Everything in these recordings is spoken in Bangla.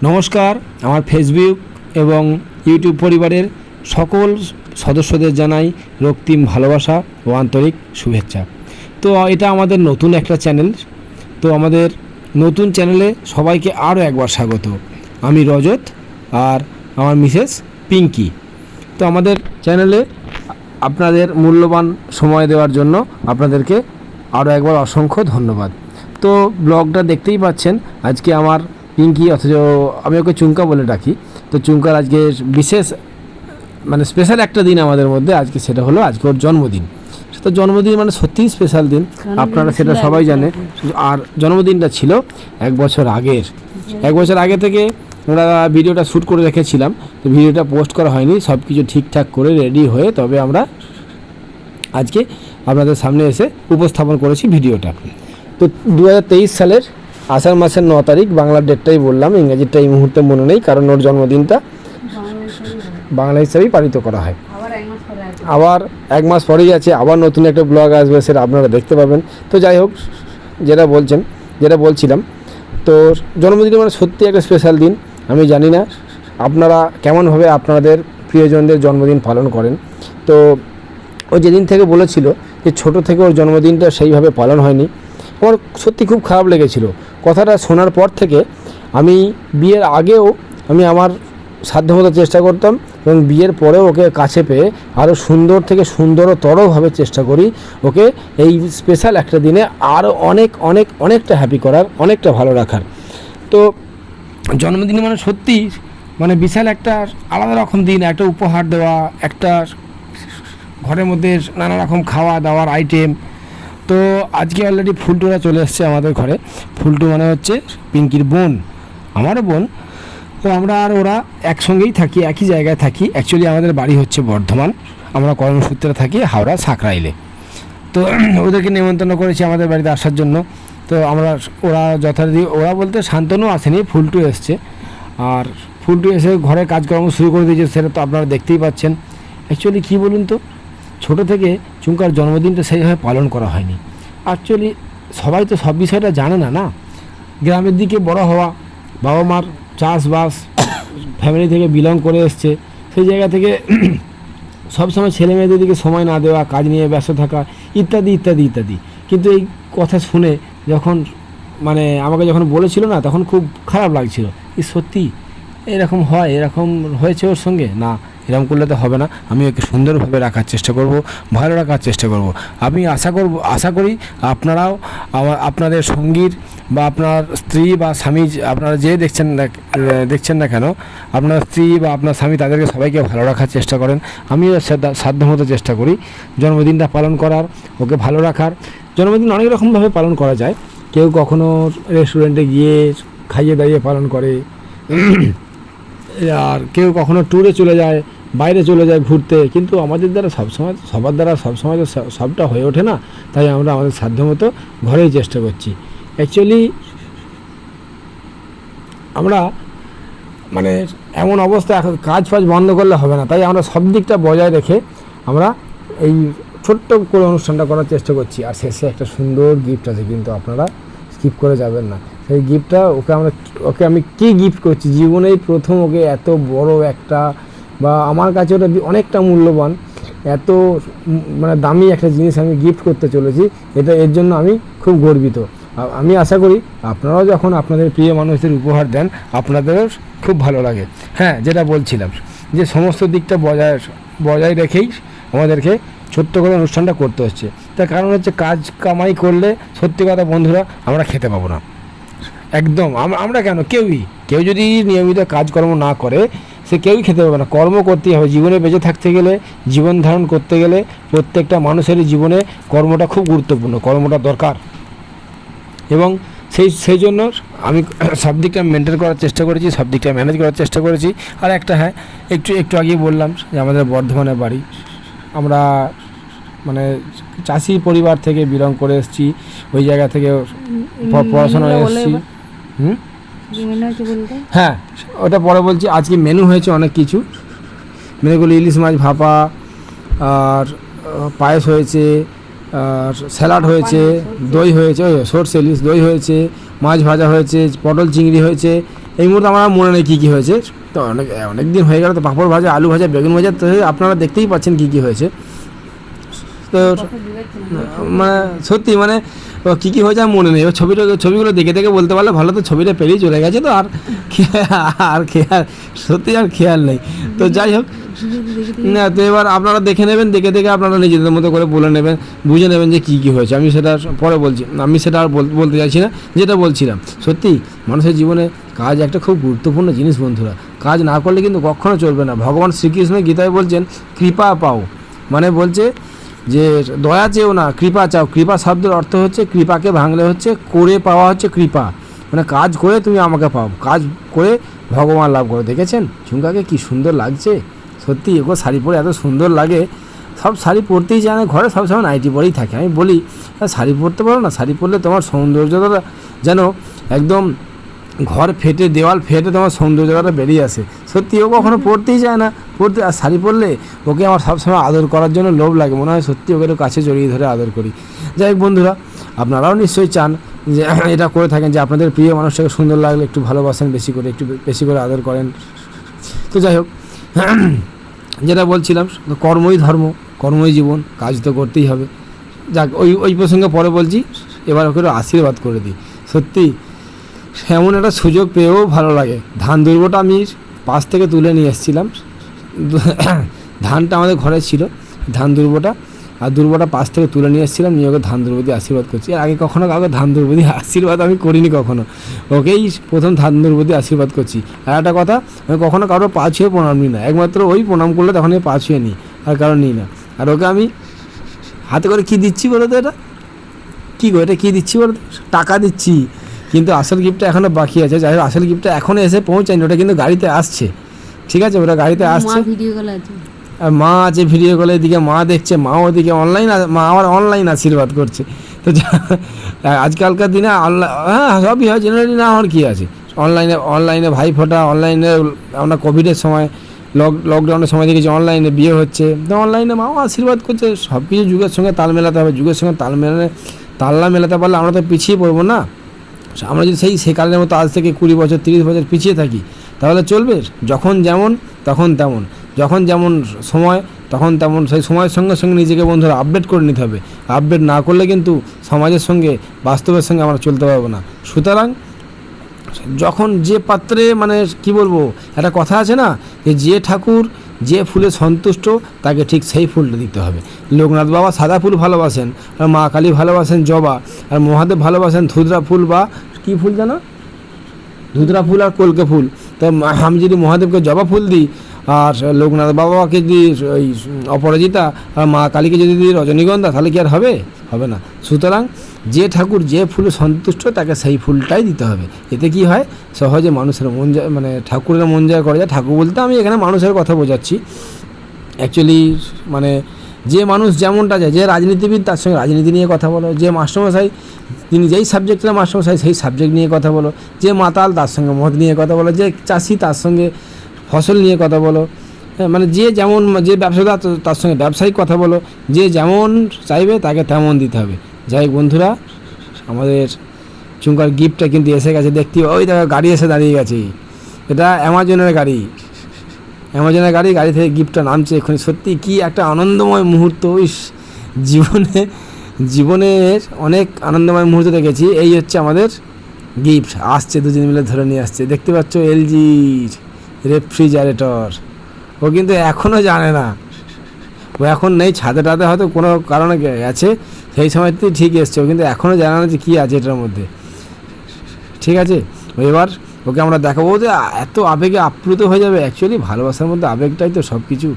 নমস্কার, আমার ফেসবুক এবং ইউটিউব পরিবারের সকল সদস্যদের জানাই রক্তিম ভালোবাসা ও আন্তরিক শুভেচ্ছা। তো এটা আমাদের নতুন একটা চ্যানেল। তো আমাদের নতুন চ্যানেলে সবাইকে আরও একবার স্বাগত। আমি রজত আর আমার মিসেস পিঙ্কি। তো আমাদের চ্যানেলে আপনাদের মূল্যবান সময় দেওয়ার জন্য আপনাদেরকে আরও একবার অসংখ্য ধন্যবাদ। তো ব্লগটা দেখতেই পাচ্ছেন, আজকে আমার পিঙ্কি, অথচ আমি ওকে চুঙ্কা বলে ডাকি। তো চুঙ্কার আজকে বিশেষ স্পেশাল একটা দিন আমাদের মধ্যে, আজকে সেটা হলো আজকে ওর জন্মদিন। তো জন্মদিন সত্যিই স্পেশাল দিন, আপনারা সেটা সবাই জানে। আর জন্মদিনটা ছিল 1 বছর আগের। 1 বছর আগে থেকে আমরা ভিডিওটা শ্যুট করে রেখেছিলাম, তো ভিডিওটা পোস্ট করা হয়নি। সব কিছু ঠিকঠাক করে রেডি হয়ে তবে আমরা আজকে আপনাদের সামনে এসে উপস্থাপন করেছি ভিডিওটা। তো 2023 সালের আষাঢ় মাসের 9 তারিখ, বাংলার ডেটটাই বললাম, ইংরেজিটা এই মুহূর্তে মনে নেই, কারণ ওর জন্মদিনটা বাংলা হিসাবেই পালিত করা হয়। আবার 1 মাস পরেই আছে, আবার নতুন একটা ব্লগ আসবে, সেটা আপনারা দেখতে পাবেন। তো যাই হোক, যেটা বলছিলাম, তো জন্মদিন সত্যি একটা স্পেশাল দিন। আমি জানি না আপনারা কেমনভাবে আপনাদের প্রিয়জনদের জন্মদিন পালন করেন। তো ও যেদিন থেকে বলেছিল যে ছোটো থেকে ওর জন্মদিনটা সেইভাবে পালন হয়নি, আমার সত্যি খুব খারাপ লেগেছিল। কথাটা শোনার পর থেকে আমি বিয়ের আগেও আমি আমার সাধ্যমতো চেষ্টা করতাম, এবং বিয়ের পরেও ওকে কাছে পেয়ে আরও সুন্দর থেকে সুন্দরতরভাবে চেষ্টা করি ওকে এই স্পেশাল একটা দিনে আরও অনেকটা হ্যাপি করার, অনেকটা ভালো রাখার। তো জন্মদিন সত্যি বিশাল একটা আলাদা রকম দিন, একটা উপহার দেওয়া, একটা ঘরের মধ্যে নানা রকম খাওয়া দাওয়ার আইটেম। তো আজকে অলরেডি ফুলটুরা চলে এসছে আমাদের ঘরে। ফুলটু হচ্ছে পিঙ্কির বোন, আমারও বোন। তো আমরা আর ওরা একসঙ্গেই থাকি, একই জায়গায় থাকি। অ্যাকচুয়ালি আমাদের বাড়ি হচ্ছে বর্ধমান, আমরা কর্মসূত্রে থাকি হাওড়া সাকরাইলে। তো ওদেরকে নিমন্ত্রণ করেছি আমাদের বাড়িতে আসার জন্য। তো ওরা যথারীতি, ওরা বলতে শান্তনু আসেনি, ফুলটু এসছে। আর ফুলটু এসে ঘরে কাজকর্ম শুরু করে দিয়েছে, সেটা তো আপনারা দেখতেই পাচ্ছেন। অ্যাকচুয়ালি কী বলুন তো, ছোটো থেকে চুঙ্কার জন্মদিনটা সেইভাবে পালন করা হয়নি। অ্যাকচুয়ালি সবাই তো সব বিষয়টা জানে না। গ্রামের দিকে বড় হওয়া, বাবা মার চাষবাস ফ্যামিলি থেকে বিলং করে এসছে, সেই জায়গা থেকে সবসময় ছেলে মেয়েদের দিকে সময় না দেওয়া, কাজ নিয়ে ব্যস্ত থাকা, ইত্যাদি ইত্যাদি ইত্যাদি। কিন্তু এই কথা শুনে যখন আমাকে যখন বলেছিল না, তখন খুব খারাপ লাগছিল। সত্যি এরকম হয়, এরকম হয়েছে ওর সঙ্গে? না, এরকম করলে তো হবে না। আমি ওকে সুন্দরভাবে রাখার চেষ্টা করব, ভালো রাখার চেষ্টা করব। আমি আশা করি আপনারাও আপনাদের সঙ্গীর বা আপনার স্ত্রী বা স্বামী, আপনারা যে দেখছেন না কেন, আপনার স্ত্রী বা আপনার স্বামী, তাদেরকে সবাইকে ভালো রাখার চেষ্টা করেন। আমিও সাধ্যমতো চেষ্টা করি জন্মদিনটা পালন করার, ওকে ভালো রাখার। জন্মদিন অনেক রকমভাবে পালন করা যায়। কেউ কখনো রেস্টুরেন্টে গিয়ে খাইয়ে দাইয়ে পালন করে, আর কেউ কখনো ট্যুরে চলে যায়, বাইরে চলে যায় ঘুরতে। কিন্তু আমাদের দ্বারা সবার দ্বারা সবসময় তো সবটা হয়ে ওঠে না। তাই আমরা আমাদের সাধ্যমতো ঘরেই চেষ্টা করছি। অ্যাকচুয়ালি আমরা এমন অবস্থা, কাজ ফাজ বন্ধ করলে হবে না। তাই আমরা সব দিকটা বজায় রেখে আমরা এই ছোট্ট করে অনুষ্ঠানটা করার চেষ্টা করছি। আর শেষে একটা সুন্দর গিফট আছে, কিন্তু আপনারা স্কিপ করে যাবেন না। সেই গিফটটা ওকে আমি কী গিফট করছি, জীবনেই প্রথম ওকে এত বড় একটা, বা আমার কাছে ওটা অনেকটা মূল্যবান, এত দামি একটা জিনিস আমি গিফট করতে চলেছি। এর জন্য আমি খুব গর্বিত। আমি আশা করি আপনারাও যখন আপনাদের প্রিয় মানুষদের উপহার দেন, আপনাদেরও খুব ভালো লাগে। হ্যাঁ, যেটা বলছিলাম, যে সমস্ত দিকটা বজায় রেখেই আমাদেরকে ছোট্ট করে অনুষ্ঠানটা করতে হচ্ছে। তার কারণ হচ্ছে, কাজ কামাই করলে সত্যি কথা বন্ধুরা আমরা খেতে পাবো না একদম। আমরা কেন, কেউ যদি নিয়মিত কাজকর্ম না করে, সে কেউই খেতে পাবে না। কর্ম করতেই হবে। জীবনে বেঁচে থাকতে গেলে, জীবন ধারণ করতে গেলে প্রত্যেকটা মানুষেরই জীবনে কর্মটা খুব গুরুত্বপূর্ণ, কর্মটা দরকার। এবং সেই জন্য আমি সব দিকটা মেনটেন করার চেষ্টা করেছি, সব দিকটা ম্যানেজ করার চেষ্টা করেছি। আর একটা, হ্যাঁ, একটু আগেই বললাম যে আমাদের বর্ধমানের বাড়ি, আমরা চাষি পরিবার থেকে বিলং করে এসেছি। ওই জায়গা থেকে পড়াশোনা এসেছি। হ্যাঁ, ওটা পরে বলছি। আজকে মেনু হয়েছে অনেক কিছু। মেনুগুলো ইলিশ মাছ ভাপা, আর পায়েস হয়েছে, আর স্যালাড হয়েছে, দই হয়েছে, সরষে ইলিশ দই হয়েছে, মাছ ভাজা হয়েছে, পটল চিংড়ি হয়েছে, এই মুহূর্তে আমার আর মনে নেই কী কী হয়েছে, তো অনেক দিন হয়ে গেল। তো পাঁপড় ভাজা, আলু ভাজা, বেগুন ভাজা, তো আপনারা দেখতেই পাচ্ছেন কী কী হয়েছে। তো মানে সত্যি মানে কী কী হয়েছে আর মনে নেই। ছবিগুলো দেখে দেখে বলতে পারলে ভালো, তো ছবিটা পেরিয়ে চলে গেছে, তো আর খেয়াল সত্যি আর খেয়াল নেই। তো যাই হোক না, তো এবার আপনারা দেখে নেবেন, দেখে দেখে আপনারা নিজেদের মতো করে বলে নেবেন, বুঝে নেবেন যে কী কী হয়েছে। আমি সেটা পরে বলছি, আমি সেটা আর বলতে চাইছি না। যেটা বলছিলাম, সত্যি মানুষের জীবনে কাজ একটা খুব গুরুত্বপূর্ণ জিনিস বন্ধুরা। কাজ না করলে কিন্তু কখনো চলবে না। ভগবান শ্রীকৃষ্ণ গীতায় বলছেন কৃপা পাও, মানে বলছে যে দয়া চেও না, কৃপা চাও। কৃপা শব্দের অর্থ হচ্ছে, কৃপাকে ভাঙলে হচ্ছে করে পাওয়া হচ্ছে কৃপা, মানে কাজ করে তুমি আমাকে পাও, কাজ করে ভগবান লাভ করো। দেখেছেন ঝুমকাকে কি সুন্দর লাগছে, সত্যি এগো শাড়ি পরে এত সুন্দর লাগে। সব শাড়ি পরতেই জানে, ঘরে সবসময় নাইটি পরেই থাকে। আমি বলি শাড়ি পরতে পারো না, শাড়ি পরলে তোমার সৌন্দর্যতা যেন একদম ঘর ফেটে, দেওয়াল ফেটে তোমার সৌন্দর্যতা বেরিয়ে আসে। সত্যি ও কখনো পড়তেই যায় না, আর শাড়ি পরলে ওকে আমার সবসময় আদর করার জন্য লোভ লাগে, মনে হয় সত্যি ওকে একটু কাছে জড়িয়ে ধরে আদর করি। যাই হোক বন্ধুরা, আপনারাও নিশ্চয়ই চান যে এটা করে থাকেন, যে আপনাদের প্রিয় মানুষটাকে সুন্দর লাগলে একটু ভালোবাসেন, বেশি করে, একটু বেশি করে আদর করেন। তো যাই হোক, যেটা বলছিলাম, কর্মই ধর্ম, কর্মই জীবন, কাজ তো করতেই হবে। যাক, ওই প্রসঙ্গে পরে বলছি, এবার ওকে আশীর্বাদ করে দিই। সত্যি এমন একটা সুযোগ পেয়েও ভালো লাগে। ধান দুর্বটা আমি পাশ থেকে তুলে নিয়ে এসেছিলাম, ধানটা আমাদের ঘরে ছিল, ধান দুর্বটা, আর দুর্বটা পাশ থেকে তুলে নিয়ে এসেছিলাম, নিয়ে ওকে ধান দুর্ব দিয়ে আশীর্বাদ করছি। এর আগে কখনো কাউকে ধান দুর্ব দিয়ে আশীর্বাদ আমি করিনি কখনো, ওকেই প্রথম ধান দুর্ব দিয়ে আশীর্বাদ করছি। আর একটা কথা, আমি কখনো কারোর পা ছুঁয়ে প্রণাম নিই না, একমাত্র ওই প্রণাম করলে তখন আমি পা ছুঁয়ে নিই, আর কারণ নিই না। আর ওকে আমি হাতে করে কী দিচ্ছি বলো তো, এটা কী গো, এটা কী দিচ্ছি বলো তো? টাকা দিচ্ছি, কিন্তু আসল গিফটটা এখনও বাকি আছে। যাই হোক, আসল গিফটটা এখনও এসে পৌঁছায়নি, ওটা কিন্তু গাড়িতে আসছে। ঠিক আছে, ওটা গাড়িতে আসছে, আর মা আছে ভিডিও কলে, এদিকে মা দেখছে, মা ওদিকে অনলাইন, মা আবার অনলাইন আশীর্বাদ করছে। তো আজকালকার দিনে হ্যাঁ সবই হয়, জেনারেলি না হওয়ার কী আছে। অনলাইনে ভাই ফোটা, অনলাইনে আমরা কোভিডের সময়, লকডাউনের সময় দেখেছি অনলাইনে বিয়ে হচ্ছে, তো অনলাইনে মাও আশীর্বাদ করছে। সব কিছু যুগের সঙ্গে তাল মেলাতে হবে, যুগের সঙ্গে তাল না মেলাতে পারলে আমরা তো পিছিয়ে পড়বো না। আমরা যদি সেই কালের মতো আজ থেকে 20 বছর 30 বছর পিছিয়ে থাকি, তাহলে চলবে? যখন যেমন তখন তেমন, যখন যেমন সময় তখন তেমন, সেই সময়ের সঙ্গে সঙ্গে নিজেকে বন্ধুরা আপডেট করে নিতে হবে। আপডেট না করলে কিন্তু সমাজের সঙ্গে, বাস্তবের সঙ্গে আমরা চলতে পারবো না। সুতরাং যখন যে পাত্রে, মানে কি বলবো, একটা কথা আছে না, যে ঠাকুর যে ফুলে সন্তুষ্ট তাকে ঠিক সেই ফুলটা দিতে হবে। লোকনাথ বাবা সাদা ফুল ভালোবাসেন, আর মা কালী ভালোবাসেন জবা, আর মহাদেব ভালোবাসেন ধুতরা ফুল, বা কী ফুল জানো, ধুতরা ফুল আর কলকে ফুল। তো আমি যদি মহাদেবকে জবা ফুল দিই, আর লোকনাথ বাবাকে যদি ওই অপরাজিতা, আর মা কালীকে যদি দিই রজনীগন্ধা, তাহলে কি আর হবে? হবে না। সুতরাং যে ঠাকুর যে ফুলে সন্তুষ্ট তাকে সেই ফুলটাই দিতে হবে। এতে কি হয়, সহজে মানুষের মন যায়, মানে ঠাকুরের মন জয় করা যায়। ঠাকুর বলতে আমি এখানে মানুষের কথা বোঝাচ্ছি। অ্যাকচুয়ালি মানে যে মানুষ যেমনটা যায়, যে রাজনীতিবিদ তার সঙ্গে রাজনীতি নিয়ে কথা বলো, যে মাস্টারমশাই তিনি যেই সাবজেক্টের মাস্টারমশাই সেই সাবজেক্ট নিয়ে কথা বলো, যে মাতাল তার সঙ্গে মদ নিয়ে কথা বলো, যে চাষি তার সঙ্গে ফসল নিয়ে কথা বলো, হ্যাঁ, মানে যে যেমন, যে ব্যবসাদার তার সঙ্গে ব্যবসায়িক কথা বলো, যে যেমন চাইবে তাকে তেমন দিতে হবে। যাই হোক বন্ধুরা, আমাদের চুমকার গিফটটা কিন্তু এসে গেছে, দেখতে ওই দেখো গাড়ি এসে দাঁড়িয়ে গেছে, এটা অ্যামাজনের গাড়ি, গাড়ি থেকে গিফটটা নামছে এক্ষুনি। সত্যি কি একটা আনন্দময় মুহূর্ত, জীবনের অনেক আনন্দময় মুহূর্ত দেখেছি। এই হচ্ছে আমাদের গিফট, আসছে দুজন মিলে ধরে নিয়ে আসছে, দেখতে পাচ্ছ এলজির রেফ্রিজারেটর। ও কিন্তু এখনও জানে না, ও এখন নেই, ছাদে টাদে হয়তো কোনো কারণে গেছে, সেই সময়তেই ঠিক এসছে, ও কিন্তু এখনও জানে না যে কী আছে এটার মধ্যে। ঠিক আছে, এবার ওকে আমরা দেখাবো, যে এত আবেগে আপ্লুত হয়ে যাবে। অ্যাকচুয়ালি ভালোবাসার মধ্যে আবেগটাই তো সব কিছু,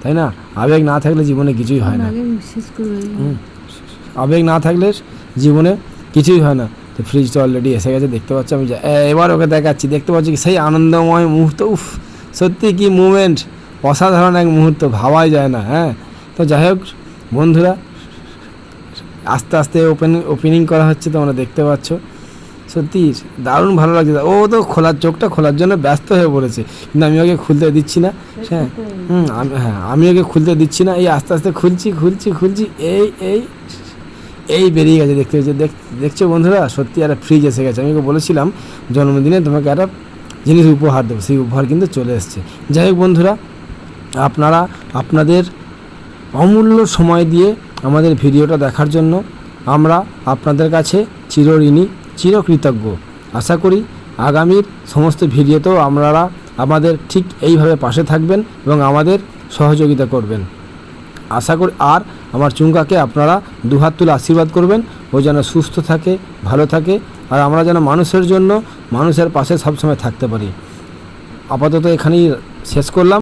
তাই না? আবেগ না থাকলে জীবনে কিছুই হয় না। আবেগ না থাকলে জীবনে কিছুই হয় না। তো ফ্রিজটা অলরেডি এসে গেছে, দেখতে পাচ্ছি আমি, এবার ওকে দেখাচ্ছি, দেখতে পাচ্ছি সেই আনন্দময় মুহূর্ত। উফ, সত্যি কি মুভমেন্ট, অসাধারণ এক মুহূর্ত, ভাবাই যায় না। হ্যাঁ, তো যাই হোক বন্ধুরা, আস্তে আস্তে ওপেনিং করা হচ্ছে, তোমরা দেখতে পাচ্ছ। সত্যি দারুণ ভালো লাগছে। ও তো চোখটা খোলার জন্য ব্যস্ত হয়ে পড়েছে, কিন্তু আমি ওকে খুলতে দিচ্ছি না। হ্যাঁ, আমি ওকে খুলতে দিচ্ছি না। এই আস্তে আস্তে খুলছি, এই বেরিয়ে গেছে, দেখছো বন্ধুরা। সত্যি একটা ফ্রিজ এসে গেছে। আমি ওকে বলেছিলাম জন্মদিনে তোমাকে একটা জিনিস উপহার দেবো, সেই উপহার কিন্তু চলে এসছে। যাই হোক বন্ধুরা, আপনারা আপনাদের অমূল্য সময় দিয়ে আমাদের ভিডিওটা দেখার জন্য আমরা আপনাদের কাছে চিরঋণী, চিরকৃতজ্ঞ। আশা করি আগামীর সমস্ত ভিডিওতেও আপনারা আমাদের ঠিক এইভাবে পাশে থাকবেন এবং আমাদের সহযোগিতা করবেন। আশা করি আর আমার চুঙ্কাকে আপনারা দুহাত তুলে আশীর্বাদ করবেন, ও যেন সুস্থ থাকে, ভালো থাকে, আর আমরা যেন মানুষের জন্য, মানুষের পাশে সবসময় থাকতে পারি। আপাতত এখানেই শেষ করলাম।